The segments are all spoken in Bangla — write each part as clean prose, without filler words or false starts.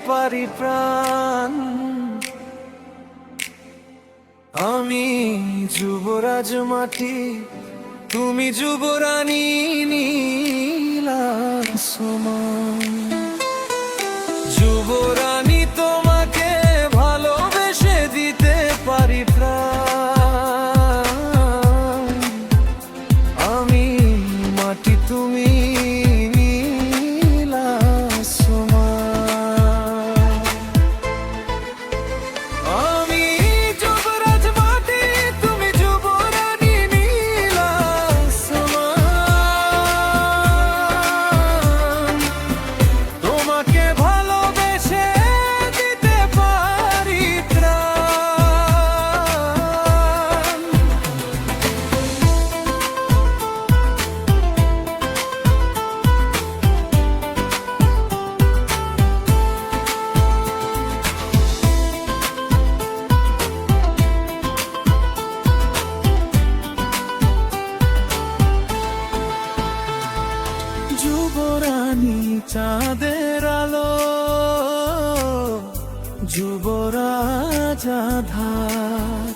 পারি প্রাণ। আমি যুবরাজ মাটি, তুমি যুবরানী নীলাসমান। যুবরানী তোমাকে ভালোবেসে দিতে পারি প্রাণ। আমি মাটি, তুমি যুবরানী চাঁদের আলো, যুবরাজ আধার,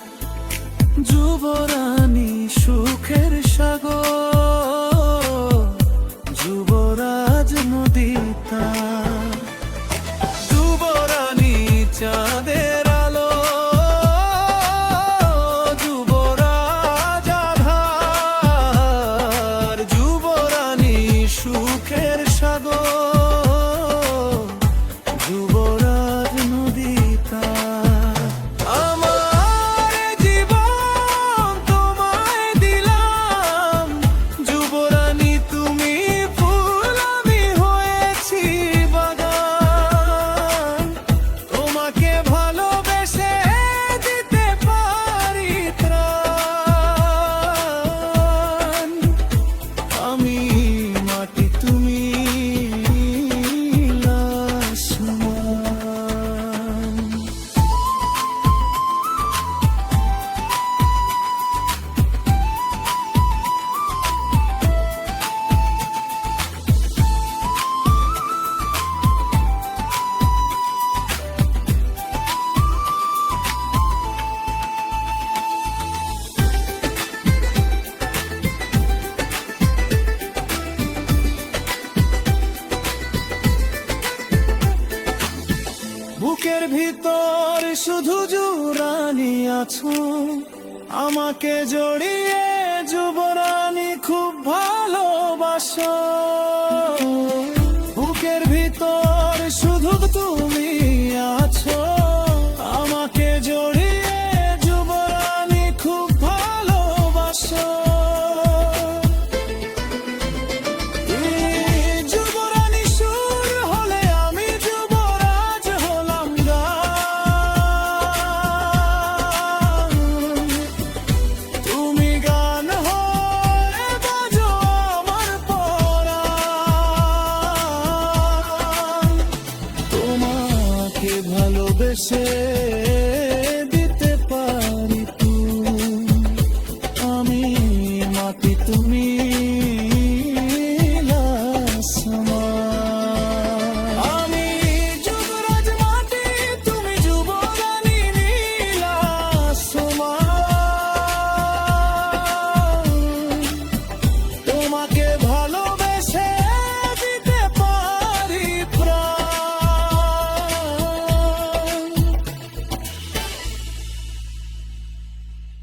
যুবরানী সুখের সাগর, যুবরাজ নদী তার। যুবরানী চাঁদের আলো, যুবরাজ আধার, যুবরানী সুখের সাগর, যুবরাজ নদী তার। আমার জীবন তোমায় দিলাম, যুবরানী তুমি ফুল, আমি হয়েছি বাগান। তোমাকে ভালোবেসে দিতে পারি ত্রাণ। আমি মাটি, তুমি বুকের ভিতর শুধু যুবরানী আছো, আমাকে জড়িয়ে যুবরানী খুব ভালোবাসো।